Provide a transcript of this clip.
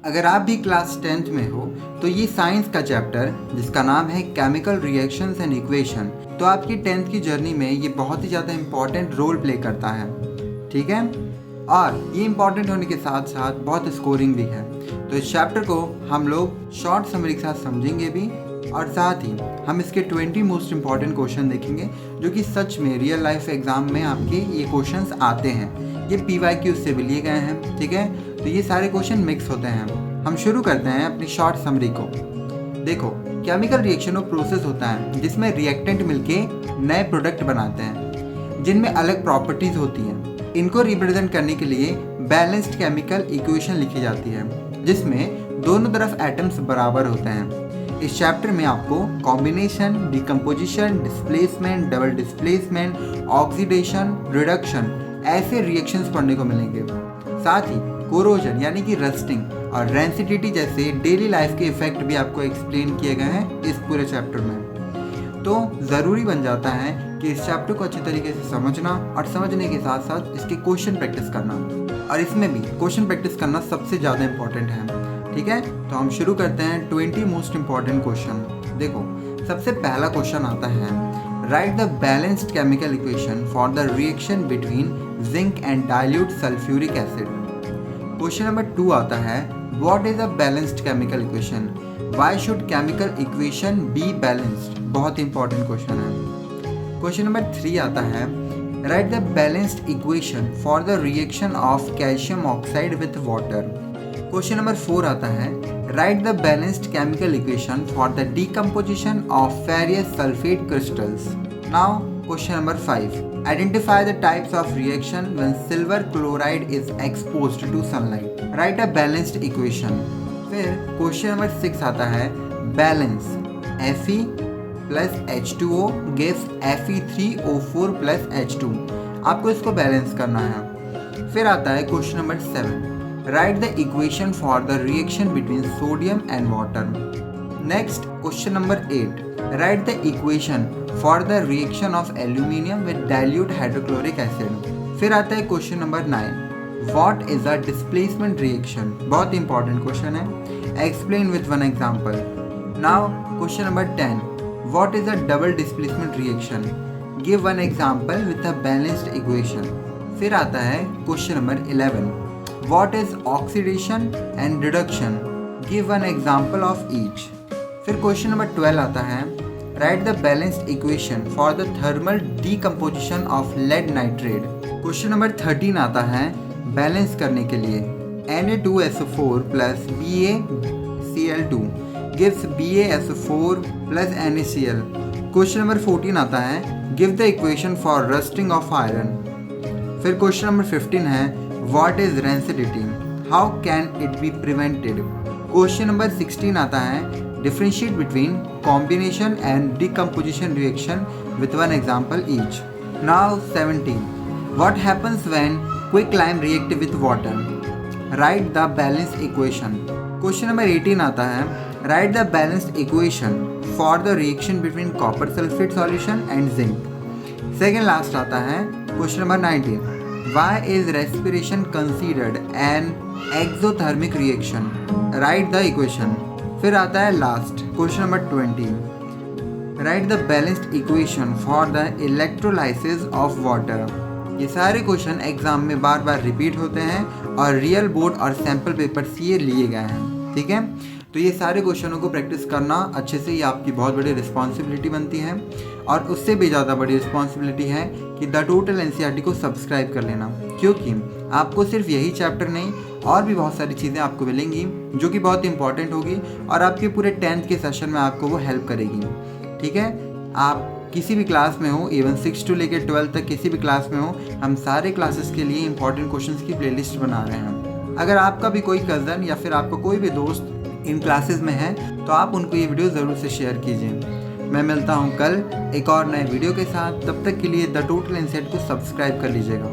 अगर आप भी क्लास 10th में हो तो ये साइंस का चैप्टर जिसका नाम है केमिकल रिएक्शंस एंड इक्वेशन, तो आपकी 10th की जर्नी में ये बहुत ही ज़्यादा इम्पॉर्टेंट रोल प्ले करता है। ठीक है, और ये इम्पॉर्टेंट होने के साथ साथ बहुत स्कोरिंग भी है। तो इस चैप्टर को हम लोग शॉर्ट समरी के साथ समझेंगे भी, और साथ ही हम इसके 20 मोस्ट इम्पॉर्टेंट क्वेश्चन देखेंगे जो कि सच में रियल लाइफ एग्जाम में आपके ये क्वेश्चंस आते हैं। ये PYQ से भी लिए गए हैं। ठीक है, तो ये सारे क्वेश्चन मिक्स होते हैं। हम शुरू करते हैं अपनी शॉर्ट समरी को। देखो, केमिकल रिएक्शन वो प्रोसेस होता है जिसमें रिएक्टेंट मिलके नए प्रोडक्ट बनाते हैं जिनमें अलग प्रॉपर्टीज होती हैं। इनको रिप्रेजेंट करने के लिए बैलेंस्ड केमिकल इक्वेशन लिखी जाती है जिसमें दोनों तरफ एटम्स बराबर होते हैं। इस चैप्टर में आपको combination, decomposition, displacement, double displacement, oxidation, reduction ऐसे रिएक्शंस पढ़ने को मिलेंगे। साथ ही कोरोजन यानी कि रस्टिंग और रेंसिडिटी जैसे डेली लाइफ के इफेक्ट भी आपको एक्सप्लेन किए गए हैं इस पूरे चैप्टर में। तो ज़रूरी बन जाता है कि इस चैप्टर को अच्छी तरीके से समझना और समझने के साथ साथ इसके क्वेश्चन प्रैक्टिस करना, और इसमें भी क्वेश्चन प्रैक्टिस करना सबसे ज़्यादा इम्पॉर्टेंट है। ठीक है, तो हम शुरू करते हैं 20 मोस्ट इम्पॉर्टेंट क्वेश्चन। देखो, सबसे पहला क्वेश्चन आता है, write the balanced chemical equation for the reaction between zinc and dilute sulphuric acid. Question number 2 आता है, what is a balanced chemical equation, why should chemical equation be balanced. बहुत important question है। Question number 3 आता है, write the balanced equation for the reaction of calcium oxide with water. Question number 4 आता है, write the balanced chemical equation for the decomposition of furious sulphate crystals. Now question number 5, identify the types of reaction when silver chloride is exposed to sunlight. Write a balanced equation. फिर question number 6 आता है, balance Fe plus H2O gives Fe3O4 plus H2। आपको इसको balance करना है। फिर आता है question number 7, right the equation for the reaction between sodium and water. Next question number 8, right the equation for the reaction of aluminium with dilute hydrochloric acid. फिर आता है question number 9, what is a displacement reaction. बहुत important question है, explain with one example. Now question number 10, what is a double displacement reaction, give one example with a balanced equation. फिर आता है question number 11, what is oxidation and reduction, give one example of each. फिर question number 12 आता है, write the balanced equation for the thermal decomposition of lead nitrate. Question number 13 आता है, balance करने के लिए Na2SO4 plus BaCl2 gives BaSO4 plus NaCl। Question number 14 आता है, give the equation for rusting of iron. फिर क्वेश्चन नंबर 15 है, what is rancidity, how can it be prevented. Question number 16 आता है, differentiate between combination and decomposition reaction with one example each. Now 17, what happens when quicklime react with water, write the balanced equation. Question number 18 आता है, write the balanced equation for the reaction between copper sulfate solution and zinc. Second last आता है question number 19, why is respiration considered an exothermic reaction, write the equation. फिर आता है last question number 20, right the balanced equation for the electrolysis of water. ये सारे question exam में बार बार repeat होते हैं और रियल बोर्ड और सैम्पल पेपर से ये लिए गए हैं। ठीक है, तो ये सारे क्वेश्चनों को प्रैक्टिस करना अच्छे से, ये आपकी बहुत बड़ी रिस्पॉन्सिबिलिटी बनती है। और उससे भी ज़्यादा बड़ी रिस्पॉन्सिबिलिटी है कि द टोटल NCERT को सब्सक्राइब कर लेना, क्योंकि आपको सिर्फ यही चैप्टर नहीं और भी बहुत सारी चीज़ें आपको मिलेंगी जो कि बहुत इंपॉर्टेंट होगी और आपके पूरे 10th के सेशन में आपको वो हेल्प करेगी। ठीक है, आप किसी भी क्लास में हो, इवन 6 to लेकर 12 तक किसी भी क्लास में हो, हम सारे क्लासेस के लिए इंपॉर्टेंट क्वेश्चंस की प्लेलिस्ट बना रहे हैं। अगर आपका भी कोई कज़न या फिर आपका कोई भी दोस्त इन क्लासेस में है तो आप उनको ये वीडियो ज़रूर से शेयर कीजिए। मैं मिलता हूँ कल एक और नए वीडियो के साथ, तब तक के लिए द टोटल NCERT को सब्सक्राइब कर लीजिएगा।